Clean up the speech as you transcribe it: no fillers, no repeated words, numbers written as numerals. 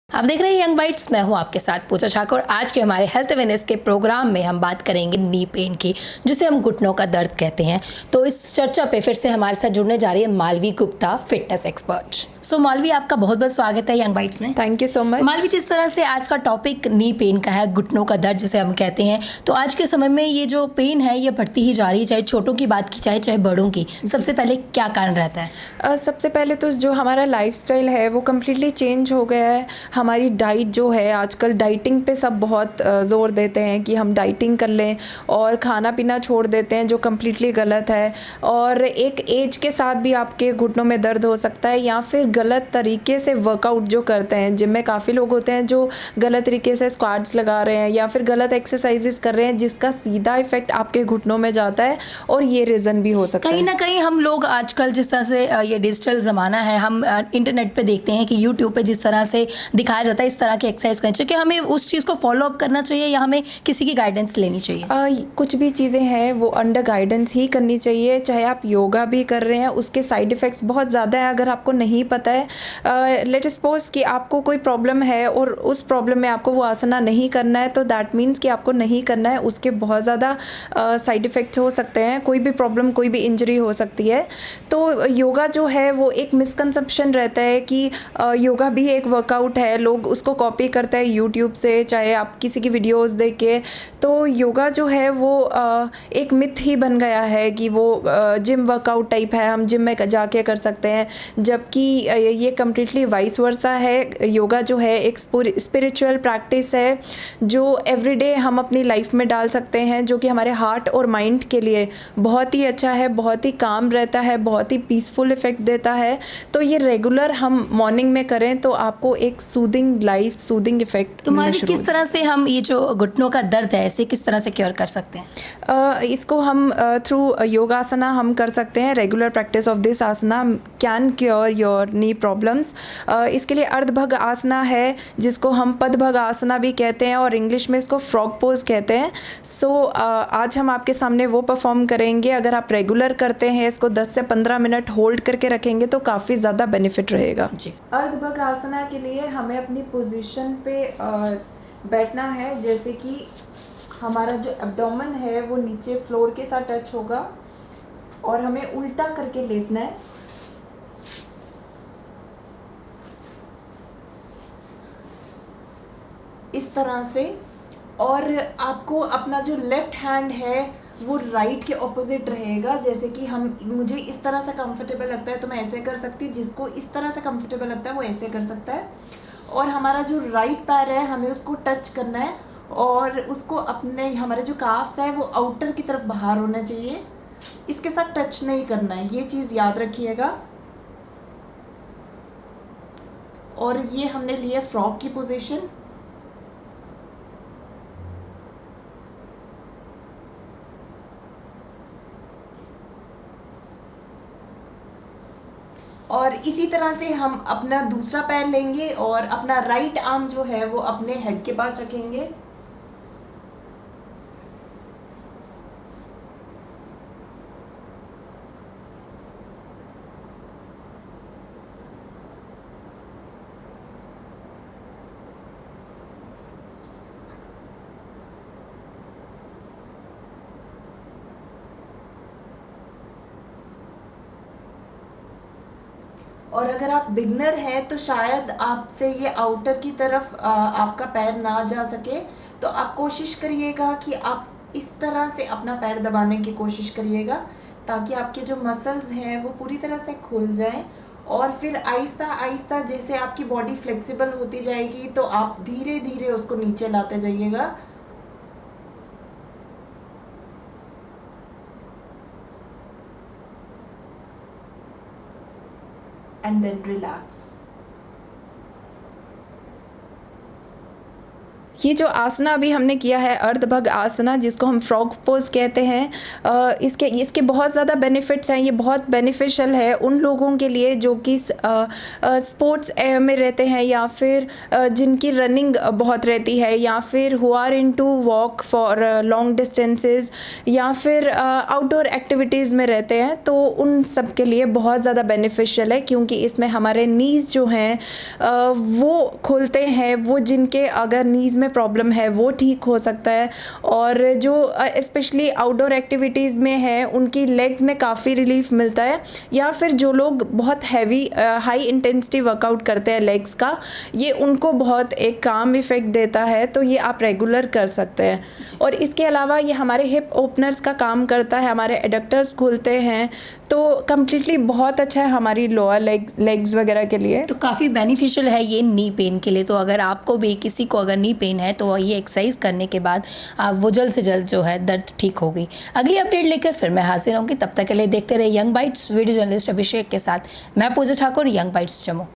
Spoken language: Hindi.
आप देख रहे हैं यंग बाइट्स। मैं हूं आपके साथ पूजा ठाकुर। आज के हमारे हेल्थ अवेयरनेस के प्रोग्राम में हम बात करेंगे नी पेन की, जिसे हम घुटनों का दर्द कहते हैं। तो इस चर्चा पे फिर से हमारे साथ जुड़ने जा रही है मालवी गुप्ता, फिटनेस एक्सपर्ट। सो मालवी, आपका बहुत बहुत स्वागत है यंग बाइट्स में। Thank you so much. Malvi, जिस तरह से आज का टॉपिक नी पेन का है, घुटनों का दर्द जिसे हम कहते हैं, तो आज के समय में ये जो पेन है ये बढ़ती ही जा रही है, चाहे छोटों की बात की चाहे बड़ों की। सबसे पहले क्या कारण रहता है? सबसे पहले तो जो हमारा लाइफस्टाइल है वो कम्प्लीटली चेंज हो गया है। हमारी डाइट जो है, आजकल डाइटिंग पे सब बहुत ज़ोर देते हैं कि हम डाइटिंग कर लें और खाना पीना छोड़ देते हैं, जो कम्प्लीटली गलत है। और एक एज के साथ भी आपके घुटनों में दर्द हो सकता है, या फिर गलत तरीके से वर्कआउट जो करते हैं। जिम में काफ़ी लोग होते हैं जो गलत तरीके से स्क्वाट्स लगा रहे हैं या फिर गलत एक्सरसाइजेस कर रहे हैं, जिसका सीधा इफेक्ट आपके घुटनों में जाता है, और ये रीज़न भी हो सकता है। कहीं ना कहीं हम लोग आजकल जिस तरह से ये डिजिटल ज़माना है, हम इंटरनेट पे देखते हैं कि यूट्यूब पे जिस तरह से दिखाया जाता है इस तरह की एक्सरसाइज करनी चाहिए, कि हमें उस चीज़ को फॉलो अप करना चाहिए या हमें किसी की गाइडेंस लेनी चाहिए? कुछ भी चीज़ें हैं वो अंडर गाइडेंस ही करनी चाहिए। चाहे आप योगा भी कर रहे हैं, उसके साइड इफ़ेक्ट्स बहुत ज़्यादा है। अगर आपको नहीं पता है, लेट सपोज कि आपको कोई प्रॉब्लम है और उस प्रॉब्लम में आपको वो आसना नहीं करना है, तो दैट मीन्स कि आपको नहीं करना है। उसके बहुत ज़्यादा साइड इफ़ेक्ट्स हो सकते हैं। कोई भी प्रॉब्लम, कोई भी इंजरी हो सकती है। तो योगा जो है वो एक मिसकंसेप्शन रहता है कि योगा भी एक वर्कआउट है। लोग उसको कॉपी करते हैं यूट्यूब से, चाहे आप किसी की वीडियोस देख के। तो योगा जो है वो एक मिथ ही बन गया है कि वो जिम वर्कआउट टाइप है, हम जिम में जाके कर सकते हैं, जबकि ये कम्प्लीटली वाइस वर्सा है। योगा जो है एक स्पिरिचुअल प्रैक्टिस है जो एवरीडे हम अपनी लाइफ में डाल सकते हैं, जो कि हमारे हार्ट और माइंड के लिए बहुत ही अच्छा है, बहुत ही काम रहता है, बहुत ही पीसफुल इफेक्ट देता है। तो ये रेगुलर हम मॉर्निंग में करें तो आपको एक सूदिंग लाइफ, सूदिंग इफेक्ट। तो मालवी, किस तरह से हम ये जो घुटनों का दर्द है इसे किस तरह से क्योर कर सकते हैं? इसको हम थ्रू योगासना हम कर सकते हैं। Regular practice of this asana can cure your knee problems. इसके लिए अर्धभग आसना है, जिसको हम पदभग आसना भी कहते हैं, और इंग्लिश में इसको फ्रॉग पोज कहते हैं। सो आज हम आपके सामने वो परफॉर्म करेंगे। अगर आप रेगुलर करते हैं, इसको 10 से 15 मिनट होल्ड करके रखेंगे तो काफ़ी ज़्यादा बेनिफिट रहेगा जी। अर्धभग आसना के लिए हमें अपनी पोजीशन पे बैठना है, जैसे कि हमारा जो एब्डोमेन है वो नीचे फ्लोर के साथ टच होगा, और हमें उल्टा करके लेटना है। इस तरह से। और आपको अपना जो लेफ्ट हैंड है वो राइट के ऑपोजिट रहेगा। जैसे कि मुझे इस तरह से कंफर्टेबल लगता है तो मैं ऐसे कर सकती हूँ, जिसको इस तरह से कंफर्टेबल लगता है वो ऐसे कर सकता है। और हमारा जो राइट पैर है हमें उसको टच करना है, और उसको अपने हमारे जो काफ्स है वो आउटर की तरफ बाहर होना चाहिए, इसके साथ टच नहीं करना है। ये चीज़ याद रखिएगा। और ये हमने लिया फ्रॉग की पोजीशन। और इसी तरह से हम अपना दूसरा पैर लेंगे और अपना राइट आर्म जो है वो अपने हेड के पास रखेंगे। और अगर आप बिगनर हैं तो शायद आपसे ये आउटर की तरफ आपका पैर ना जा सके, तो आप कोशिश करिएगा कि आप इस तरह से अपना पैर दबाने की कोशिश करिएगा, ताकि आपके जो मसल्स हैं वो पूरी तरह से खुल जाएं। और फिर आहिस्ता आहिस्ता जैसे आपकी बॉडी फ्लेक्सिबल होती जाएगी तो आप धीरे धीरे उसको नीचे लाते जाइएगा। And then relax. ये जो आसना अभी हमने किया है अर्धभग आसना, जिसको हम फ्रॉग पोज कहते हैं, इसके बहुत ज़्यादा बेनिफिट्स हैं। ये बहुत बेनिफिशियल है उन लोगों के लिए जो कि स्पोर्ट्स में रहते हैं, या फिर जिनकी रनिंग बहुत रहती है, या फिर who are into walk for long distances, या फिर आउटडोर एक्टिविटीज़ में रहते हैं। तो उन सब के लिए बहुत ज़्यादा बेनिफिशियल है, क्योंकि इसमें हमारे नीज़ जो हैं वो खुलते हैं। वो जिनके अगर नीज़ में प्रॉब्लम है वो ठीक हो सकता है, और जो स्पेशली आउटडोर एक्टिविटीज़ में है उनकी लेग्स में काफ़ी रिलीफ मिलता है। या फिर जो लोग बहुत हैवी हाई इंटेंसिटी वर्कआउट करते हैं लेग्स का, ये उनको बहुत एक काम इफ़ेक्ट देता है। तो ये आप रेगुलर कर सकते हैं। और इसके अलावा ये हमारे हिप ओपनर्स का काम करता है, हमारे एडक्टर्स खुलते हैं। तो कम्प्लीटली बहुत अच्छा है हमारी लोअर लेग्स वगैरह के लिए। तो काफ़ी बेनिफिशियल है ये नी पेन के लिए। तो अगर आपको भी किसी को अगर नी पेन है तो ये एक्सरसाइज करने के बाद वो जल्द से जल्द जो है दर्द ठीक होगी। अगली अपडेट लेकर फिर मैं हाजिर होंगी। तब तक के लिए देखते रहे यंग बाइट्स। वीडियो जर्नलिस्ट अभिषेक के साथ मैं पूजा ठाकुर, यंग बाइट्स जम्मू।